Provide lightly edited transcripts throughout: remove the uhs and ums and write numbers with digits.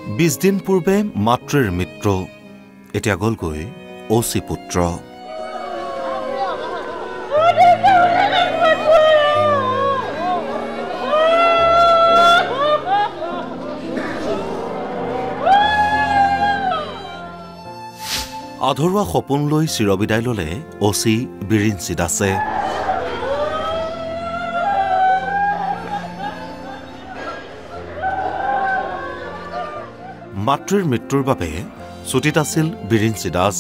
20 দিন পূৰ্বে মাতৃৰ মৃত্যু এতিয়া গলগৈ অচি পুত্ৰ আধৰুৱা সপোন লৈ চিৰবিদায় ললে অচি বিৰিঞ্চি দাসে মাতৃৰ মৃত্যুৰ বাবে ছুটিত আছিল বিৰিঞ্চি দাস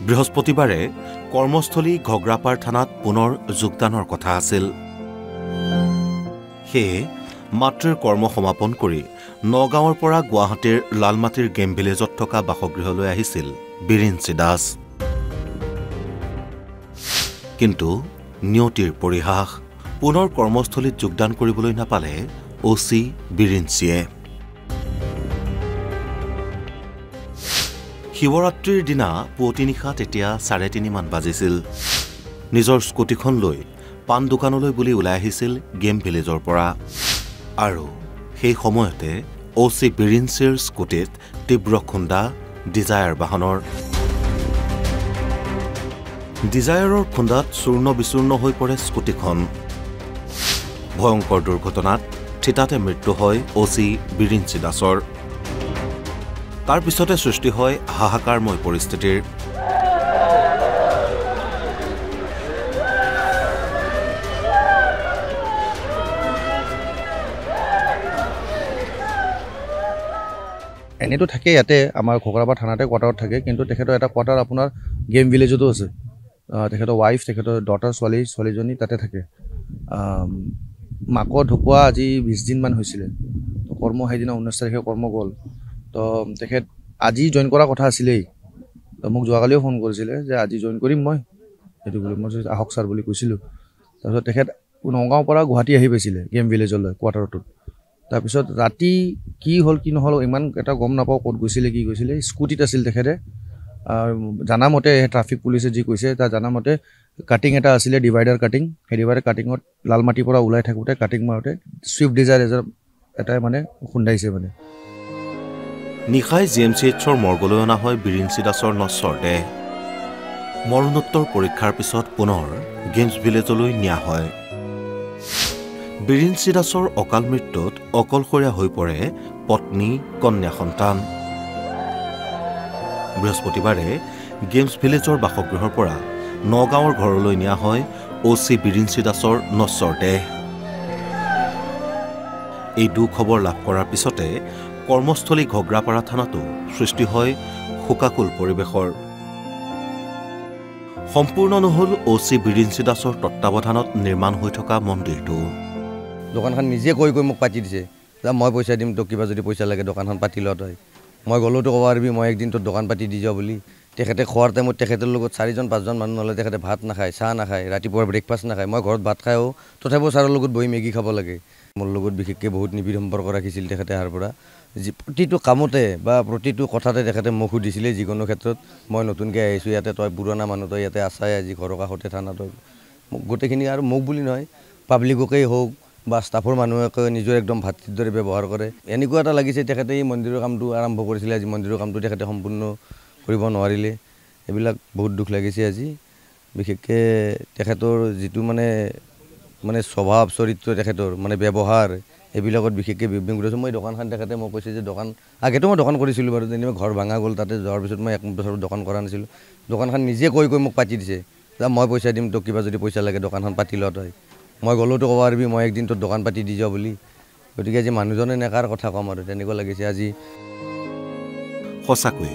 বৃহস্পতিবাৰে কৰ্মস্থলী ঘগ্ৰাপাৰ থানাত পুনৰ যোগদানৰ কথা আছিল সেয়ে মাতৃৰ কৰ্ম সমাপন কৰি নগাঁৱৰ পৰা গুৱাহাটীৰ লালমাটিৰ গেম ভিলেজত থকা বাসগৃহলৈ আহিছিল বিৰিঞ্চি দাস কিন্তু নিয়তিৰ পৰিহাস পুনৰ কৰ্মস্থলীত যোগদান কৰিবলৈ নাপালে অচি বিৰিঞ্চিয়ে শিৱৰাত্ৰিৰ দিনা পুৱতি নিশাত এতিয়া 3:30 মান বাজিছিল নিজৰ স্কুটিখন লৈ পাণ দোকানলৈ বুলি ওলাই আহিছিল গেম ভিলেজৰ পৰা আৰু সেই সময়তে অচি বিৰিঞ্চিৰ স্কুটিত তীব্ৰ খুন্দা ডিজায়াৰ বাহনৰ ডিজায়াৰৰ খুন্দাত চূৰ্ণ বিচূৰ্ণ হৈ পৰে স্কুটিখন ভয়ংকৰ দুৰ্ঘটনাত থিতাতে মৃত্যু হয় অচি বিৰিঞ্চি দাসৰ তাৰ পিছতে সৃষ্টি হয় হাহাকাৰময় পৰিস্থিতিৰ এনেতো থাকে ইয়াতে আমাৰ ঘগ্ৰাপাৰ থানাতে কোৱাৰ্টাৰত থাকে কিন্তু তেখেতৰ এটা কোৱাৰ্টাৰ আপোনাৰ গেম ভিলেজতো আছে তেখেতৰ ৱাইফ তেখেতৰ ডটাৰ ছোৱালীজনী তাতে থাকে মাকৰ ঢুকুৱা আজি 20 দিনমান হৈছিলে তো কৰ্ম সেইদিনা 19 তাৰিখে কৰ্ম গ'ল তো তেখেত আজি জইন কৰা কথা আছিলেই তো মোক যোৱাকালিও ফোন কৰিছিলে যে আজি জইন কৰিম মই সেইটো বুলি মই আহক ছাৰ বুলি কৈছিলোঁ তাৰপিছত তেখেত নগাঁৱৰ পৰা গুৱাহাটী আহি পাইছিলে গেম ভিলেজলৈ কোৱাৰ্টাৰটোত তাৰপিছত ৰাতি কি হ'ল কি নহ'ল ইমান এটা গম নাপাওঁ ক'ত গৈছিলে কি গৈছিলে স্কুটিত আছিল তেখেতে জানামতে ট্ৰাফিক পুলিচে যি কৈছে তাৰ জানামতে কাটিং এটা আছিলে ডিভাইডাৰ কাটিং সেই ডিভাইডাৰ কাটিঙত লালমাটিৰ পৰা ওলাই থাকোঁতে কাটিং মাৰোঁতে ছুইফ্ট ডিজায়াৰ এটাই মানে খুন্দাইছে মানে নিশাই GMCHৰ মৰ্গলৈ অনা হয় বিৰিঞ্চি দাসৰ নশ্বৰ দেহ মৰণোত্তৰ পৰীক্ষাৰ পিছত পুনৰ গেমছ ভিলেজলৈ নিয়া হয় বিৰিঞ্চি দাসৰ অকাল মৃত্যুত অকলশৰীয়া হৈ পৰে পত্নী কন্যা সন্তান বৃহস্পতিবাৰে গেমছ ভিলেজৰ বাসগৃহৰ পৰা নগাঁৱৰ ঘৰলৈ নিয়া হয় অচি বিৰিঞ্চি দাসৰ নশ্বৰ দেহ এই দুখবৰ লাভ কৰাৰ পিছতে কৰ্মস্থলী ঘগ্ৰাপাৰা থানাতো সৃষ্টি হয় শোকাকুল পৰিৱেশৰ সম্পূৰ্ণ নহল অচি বিৰিঞ্চি দাসৰ তত্বাৱধানত নিৰ্মাণ হৈ থকা মন্দিৰটো দোকানখন নিজে কৈ মোক পাতি দিছে যে মই পইচা দিম তোক কিবা যদি পইচা লাগে দোকানখন পাতি ল তই মই গ'লোতো ক'ব পাৰিবি মই একদিন তোৰ দোকান পাতি দি যাওঁ বুলি তেখেতে খোৱাৰ টাইমত তেখেতৰ লগত 4-5জন মানুহ নহ'লে তেখেতে ভাত নাখায় চাহ নাখায় ৰাতিপুৱাৰ ব্ৰেকফাষ্ট নাখায় মই ঘৰত ভাত খায়ো তথাপিও ছাৰৰ লগত বহি মেগী খাব লাগে মোৰ লগত বিশেষকৈ বহুত নিবিড় সম্পৰ্ক ৰাখিছিল তেখেতে আহাৰ পৰা প্ৰতিটো কামতে বা প্ৰতিটো কথাতে তেখেতে মোক সুধিছিলে যিকোনো ক্ষেত্ৰত মই নতুনকৈ আহিছোঁ ইয়াতে তই পুৰণা মানুহ তই ইয়াতে আছাই আজি ঘৰৰ কাষতে থানা তই মোক গোটেইখিনি আৰু মোক বুলি নহয় পাব্লিককেই হওক বা ষ্টাফৰ মানুহে নিজৰ একদম ভাতৃৰ দৰে ব্যৱহাৰ কৰে এনেকুৱা এটা লাগিছে তেখেতে এই মন্দিৰৰ কামটো আৰম্ভ কৰিছিলে আজি মন্দিৰৰ কামটো তেখেতে সম্পূৰ্ণ কৰিব নোৱাৰিলে এইবিলাক বহুত দুখ লাগিছে আজি বিশেষকৈ তেখেতৰ যিটো মানে স্বভাৱ চৰিত্ৰ তেখেতৰ মানে ব্যৱহাৰ এইবিলাকত বিশেষকৈ বিভ্ৰান্ত কৰিছোঁ মই দোকানখন তেখেতে মোক কৈছে যে দোকান আগেতো মই দোকান কৰিছিলোঁ বাৰু যেনিবা ঘৰ ভাঙা গ'ল তাতে যোৱাৰ পিছত মই 1 বছৰ দোকান কৰা নাছিলোঁ দোকানখন নিজে কৈ মোক পাতি দিছে যে মই পইচা দিম তোক কিবা যদি পইচা লাগে দোকানখন পাতি ল তই মই গ'লোতো ক'ব পাৰিবি মই একদিন তোৰ দোকান পাতি দি যাওঁ বুলি গতিকে আজি মানুহজনে নেকাৰ কথা ক'ম আৰু তেনেকুৱা লাগিছে আজি সঁচাকৈ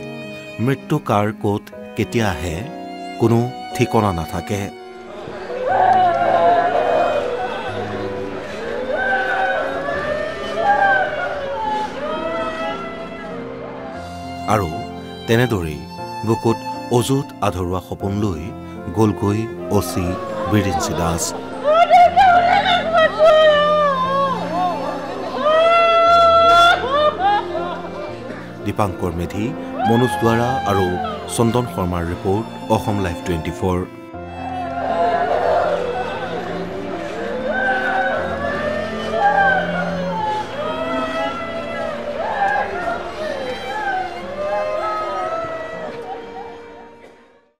মৃত্যু কাৰ ক'ত কেতিয়া আহে কোনো ঠিকনা নাথাকে আৰু তেনেদৰেই বুকুত অযুত আধৰুৱা সপোন লৈ গলগৈ অচি বিৰিঞ্চি দাস দীপাংকৰ মেধি মনোজ দুৱাৰা আৰু চন্দন শৰ্মাৰ ৰিপৰ্ট অসম লাইভ 24